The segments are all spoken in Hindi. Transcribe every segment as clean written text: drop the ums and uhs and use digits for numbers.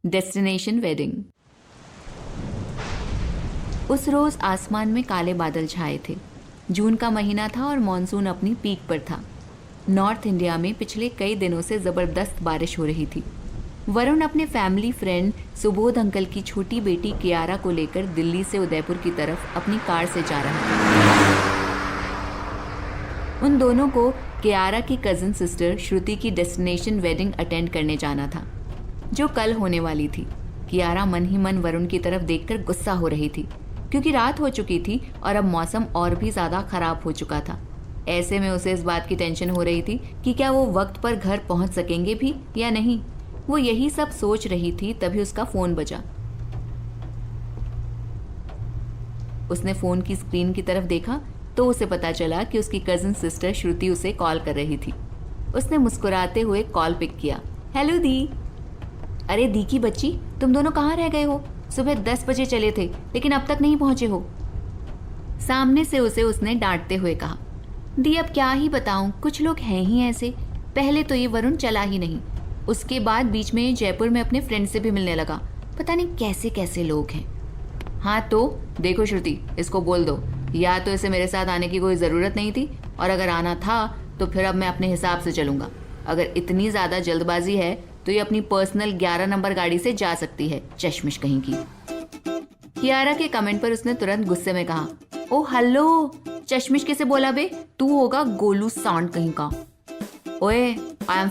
Destination wedding. उस रोज आसमान में काले बादल छाए थे। जून का महीना था और मॉनसून अपनी पीक पर था। नॉर्थ इंडिया में पिछले कई दिनों से जबरदस्त बारिश हो रही थी। वरुण अपने फैमिली फ्रेंड सुबोध अंकल की छोटी बेटी कियारा को लेकर दिल्ली से उदयपुर की तरफ अपनी कार से जा रहा था। उन दोनों को कियारा की कजिन सिस्टर श्रुति की डेस्टिनेशन वेडिंग अटेंड करने जाना था, जो कल होने वाली थी। कियारा मन ही मन वरुण की तरफ देखकर गुस्सा हो रही थी, क्योंकि रात हो चुकी थी और अब मौसम और भी ज़्यादा खराब हो चुका था। ऐसे में उसे इस बात की टेंशन हो रही थी कि क्या वो वक्त पर घर पहुंच सकेंगे भी या नहीं। वो यही सब सोच रही थी, तभी उसका फ़ोन बजा। उसने फ़ोन की स्क्रीन की तरफ देखा तो उसे पता चला कि उसकी कजिन सिस्टर श्रुति उसे कॉल कर रही थी। उसने मुस्कुराते हुए कॉल पिक किया। हेलो दी। अरे दी की बच्ची, तुम दोनों कहाँ रह गए हो? सुबह 10 बजे चले थे लेकिन अब तक नहीं पहुंचे हो। सामने से उसे उसने डांटते हुए कहा। दी अब क्या ही बताऊं, कुछ लोग हैं ही ऐसे। पहले तो ये वरुण चला ही नहीं, उसके बाद बीच में जयपुर में अपने फ्रेंड से भी मिलने लगा। पता नहीं कैसे कैसे लोग हैं। हाँ तो देखो श्रुति, इसको बोल दो या तो इसे मेरे साथ आने की कोई ज़रूरत नहीं थी, और अगर आना था तो फिर अब मैं अपने हिसाब से चलूँगा। अगर इतनी ज़्यादा जल्दबाजी है तो ये अपनी पर्सनल 11 नंबर गाड़ी से जा सकती है, चश्मिश कहीं की। कियारा के कमेंट पर उसने तुरंत गुस्से में कहा, ओ हेलो, चश्मिश किसे बोला बे? तू होगा गोलू सांड कहीं का। ओए आई एम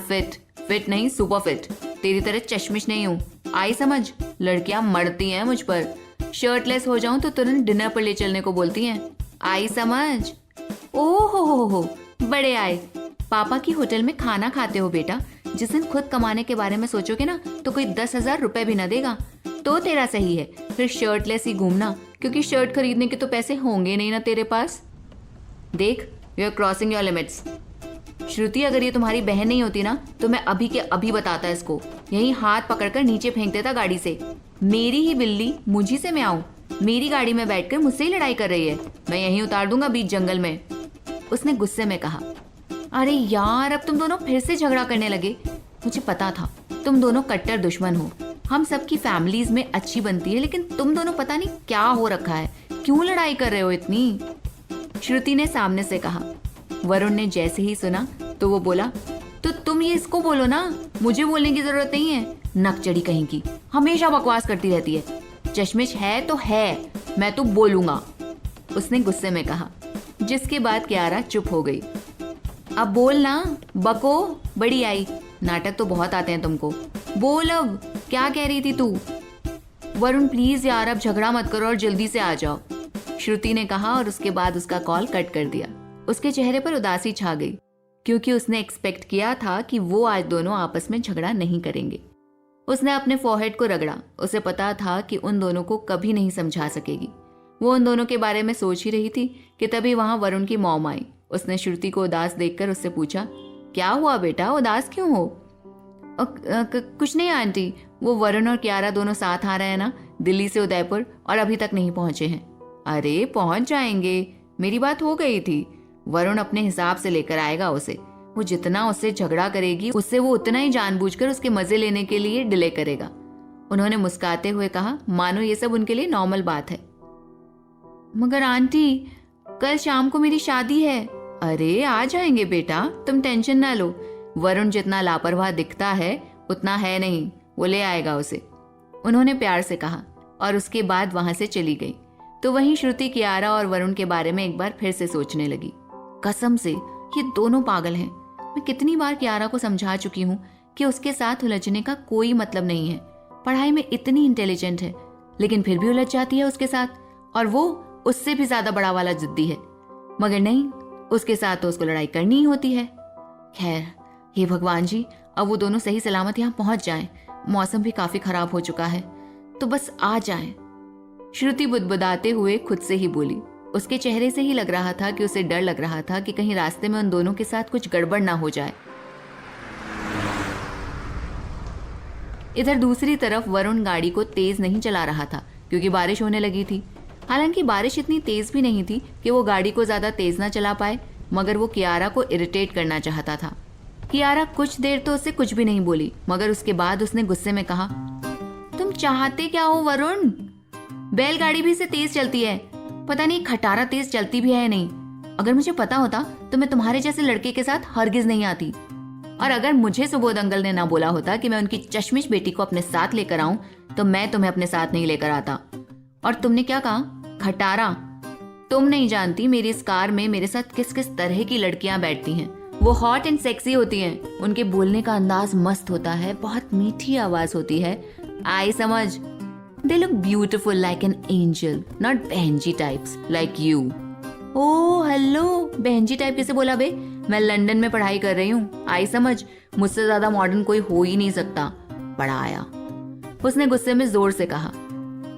फिट नहीं सुपर फिट, तेरी तरह चश्मिश नहीं हूँ, आई समझ। लड़कियां मरती हैं मुझ पर, शर्टलेस हो जाऊं तो तुरंत डिनर पर ले चलने को बोलती हैं, आई समझ। ओह हो, बड़े आए। पापा की होटल में खाना खाते हो बेटा, जिस दिन खुद कमाने के बारे में सोचोगे ना तो कोई 10,000 रुपए भी ना देगा। तो तेरा सही है फिर शर्टलेस ही घूमना, क्योंकि शर्ट खरीदने के तो पैसे होंगे नहीं ना तेरे पास। देख, you are crossing your limits. Shruti, अगर ये तुम्हारी बहन नहीं होती ना तो मैं अभी के अभी बताता इसको, यही हाथ पकड़कर नीचे फेंक देता गाड़ी से। मेरी ही बिल्ली मुझी से मैं आऊं, मेरी गाड़ी में बैठकर मुझसे ही लड़ाई कर रही है, मैं यहीं उतार दूंगा बीच जंगल में, उसने गुस्से में कहा। अरे यार, अब तुम दोनों फिर से झगड़ा करने लगे। मुझे पता था तुम दोनों कट्टर दुश्मन हो। हम सबकी फैमिलीज में अच्छी बनती है, लेकिन तुम दोनों पता नहीं क्या हो रखा है, क्यों लड़ाई कर रहे हो इतनी? श्रुति ने सामने से कहा। वरुण ने जैसे ही सुना तो वो बोला, तो तुम ये इसको बोलो ना, मुझे बोलने की जरूरत नहीं है। नकचड़ी कहीं की, हमेशा बकवास करती रहती है। चश्मिश है तो है, मैं तो बोलूंगा, उसने गुस्से में कहा, जिसके बाद कियारा चुप हो गई। अब बोल ना, बको, बड़ी आई, नाटक तो बहुत आते हैं तुमको। बोल अब, क्या कह रही थी तू? वरुण प्लीज यार, अब झगड़ा मत करो और जल्दी से आ जाओ, श्रुति ने कहा, और उसके बाद उसका कॉल कट कर दिया। उसके चेहरे पर उदासी छा गई, क्योंकि उसने एक्सपेक्ट किया था कि वो आज दोनों आपस में झगड़ा नहीं करेंगे। उसने अपने फोरहेड को रगड़ा, उसे पता था कि उन दोनों को कभी नहीं समझा सकेगी। वो उन दोनों के बारे में सोच ही रही थी कि तभी वहां वरुण की मॉम आई। उसने श्रुति को उदास देखकर उससे पूछा, क्या हुआ बेटा, उदास क्यों हो? कुछ नहीं आंटी, वो वरुण और कियारा दोनों साथ आ रहे हैं ना दिल्ली से उदयपुर, और अभी तक नहीं पहुंचे हैं। अरे पहुंच जाएंगे, मेरी बात हो गई थी। वरुण अपने हिसाब से लेकर आएगा उसे। वो जितना उससे झगड़ा करेगी उससे वो उतना ही जानबूझकर उसके मजे लेने के लिए डिले करेगा। उन्होंने मुस्कुराते हुए कहा, मानो ये सब उनके लिए नॉर्मल बात है। मगर आंटी, कल शाम को मेरी शादी है। अरे आ जाएंगे बेटा, तुम टेंशन ना लो। वरुण जितना लापरवाह दिखता है उतना है नहीं, वो ले आएगा उसे, उन्होंने प्यार से कहा, और उसके बाद वहां से चली गई। तो वहीं श्रुति कियारा और वरुण के बारे में एक बार फिर से सोचने लगी। कसम से ये दोनों पागल हैं। मैं कितनी बार कियारा को समझा चुकी हूँ कि उसके साथ उलझने का कोई मतलब नहीं है। पढ़ाई में इतनी इंटेलिजेंट है, लेकिन फिर भी उलझ जाती है उसके साथ, और वो उससे भी ज्यादा बड़ा वाला जिद्दी है। मगर नहीं, उसके साथ तो उसको लड़ाई करनी ही होती है। खैर, हे भगवान जी, अब वो दोनों सही सलामत यहाँ पहुंच जाएं। मौसम भी काफी खराब हो चुका है, तो बस आ जाएं। श्रुति बुदबुदाते हुए खुद से ही बोली। उसके चेहरे से ही लग रहा था कि उसे डर लग रहा था कि कहीं रास्ते में उन दोनों के साथ कुछ गड़बड़ ना हो जाए। इधर दूसरी तरफ वरुण गाड़ी को तेज नहीं चला रहा था, क्योंकि बारिश होने लगी थी। हालांकि बारिश इतनी तेज भी नहीं थी कि वो गाड़ी को ज्यादा तेज ना चला पाए, मगर वो कियारा को इरिटेट करना चाहता था। कियारा कुछ देर तो उससे कुछ भी नहीं बोली, मगर उसके बाद उसने गुस्से में कहा, चाहते क्या हो वरुण? बैलगाड़ी भी से तेज चलती है, पता नहीं खटारा तेज चलती भी है या नहीं। अगर मुझे पता होता तो मैं तुम्हारे जैसे लड़के के साथ हरगिज नहीं आती। और अगर मुझे सुबोध अंकल ने ना बोला होता कि मैं उनकी चश्मिश बेटी को अपने साथ लेकर आऊं तो मैं तुम्हें अपने साथ नहीं लेकर आता। और तुमने क्या कहा? खटारा? तुम नहीं जानती मेरी इस कार में मेरे साथ किस किस तरह की लड़कियां बैठती हैं। वो हॉट एंड सेक्सी होती हैं। उनके बोलने का अंदाज मस्त होता है, बहुत मीठी आवाज होती है। आई समझ? They look beautiful like an angel, not behenji types like you. Oh hello, बहनजी टाइप कैसे बोला बे? मैं लंदन में पढ़ाई कर रही हूँ। आई समझ? मुझसे ज्यादा मॉडर्न कोई हो ही नहीं सकता। बड़ा आया, उसने गुस्से में जोर से कहा।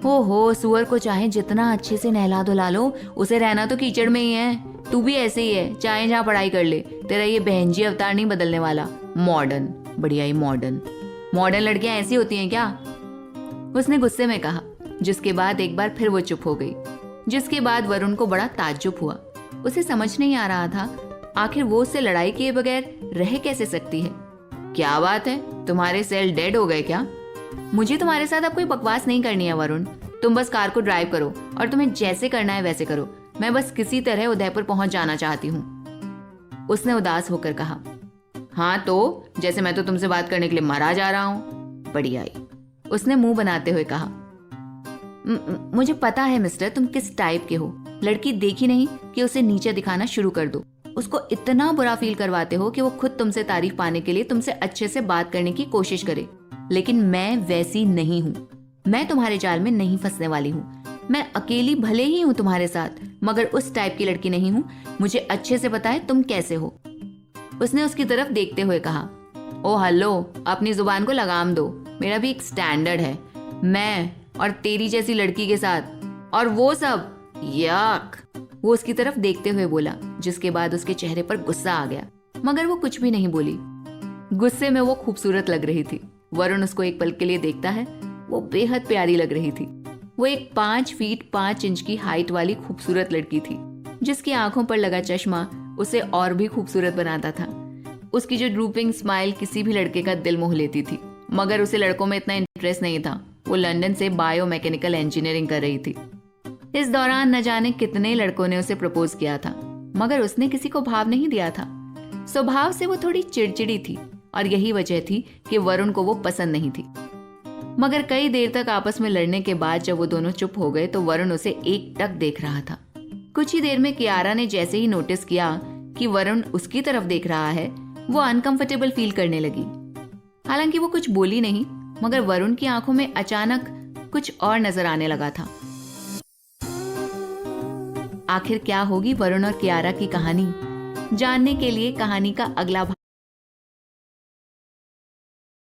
हो सुअर को चाहे जितना अच्छे से नहला धुला लो, उसे रहना तो कीचड़ में ही है। तू भी ऐसे ही है, चाहे जहाँ पढ़ाई कर ले, तेरा ये बहनजी अवतार नहीं बदलने वाला। मॉडर्न, बढ़िया ही मॉडर्न लड़कियां ऐसी होती हैं क्या? उसने गुस्से में कहा, जिसके बाद एक बार फिर वो चुप हो गई। जिसके बाद वरुण को बड़ा ताज्जुब हुआ। उसे समझ नहीं आ रहा था आखिर वो उससे लड़ाई किए बगैर रह कैसे सकती है। क्या बात है, तुम्हारे सेल डेड हो गए क्या? मुझे तुम्हारे साथ अब कोई बकवास नहीं करनी है वरुण। तुम बस कार को ड्राइव करो और तुम्हें जैसे करना है वैसे करो। मैं बस किसी तरह उदयपुर पहुंच जाना चाहती हूँ। उसने उदास होकर कहा। हाँ तो जैसे मैं तो तुमसे बात करने के लिए मरा जा रहा हूँ। बढ़िया ही, उसने मुंह बनाते हुए कहा। मुझे पता है मिस्टर, तुम किस टाइप के हो। लड़की देखी नहीं कि उसे नीचे दिखाना शुरू कर दो। उसको इतना बुरा फील करवाते हो कि वो खुद तुमसे तारीफ पाने के लिए तुमसे अच्छे से बात करने की कोशिश करे। लेकिन मैं वैसी नहीं हूँ। मैं तुम्हारे जाल में नहीं फंसने वाली हूँ। मैं अकेली भले ही हूँ तुम्हारे साथ, मगर उस टाइप की लड़की नहीं हूँ। मुझे अच्छे से पता है तुम कैसे हो। उसने उसकी तरफ देखते हुए कहा। ओ हेलो, अपनी जुबान को लगाम दो। मेरा भी एक स्टैंडर्ड है। मैं और तेरी जैसी लड़की के साथ और वो सब यक। वो उसकी तरफ देखते हुए बोला, जिसके बाद उसके चेहरे पर गुस्सा आ गया, मगर वो कुछ भी नहीं बोली। गुस्से में वो खूबसूरत लग रही थी। वरुण उसको एक पल के लिए देखता है। वो बेहद प्यारी लग रही थी। वो एक 5 फीट 5 इंच की हाइट वाली खूबसूरत लड़की थी, जिसकी आंखों पर लगा चश्मा उसे और भी खूबसूरत बनाता था। उसकी जो ड्रूपिंग स्माइल किसी भी लड़के का दिल मोह लेती थी, मगर उसे लड़कों में इतना इंटरेस्ट नहीं था। वो लंदन से बायोमैकेनिकल इंजीनियरिंग कर रही थी। इस दौरान न जाने कितने लड़कों ने उसे प्रपोज किया था, मगर उसने किसी को भाव नहीं दिया था। स्वभाव से वो थोड़ी चिड़चिड़ी थी और यही वजह थी कि वरुण को वो पसंद नहीं थी। मगर कई देर तक आपस में लड़ने के बाद जब वो दोनों चुप हो गए तो वरुण उसे एकटक देख रहा था। कुछ ही देर में कियारा ने जैसे ही नोटिस किया कि वरुण उसकी तरफ देख रहा है, वो अनकंफर्टेबल फील करने लगी। हालांकि वो कुछ बोली नहीं, मगर वरुण की आंखों में अचानक कुछ और नजर आने लगा था। आखिर क्या होगी वरुण और कियारा की कहानी? जानने के लिए कहानी का अगला भाग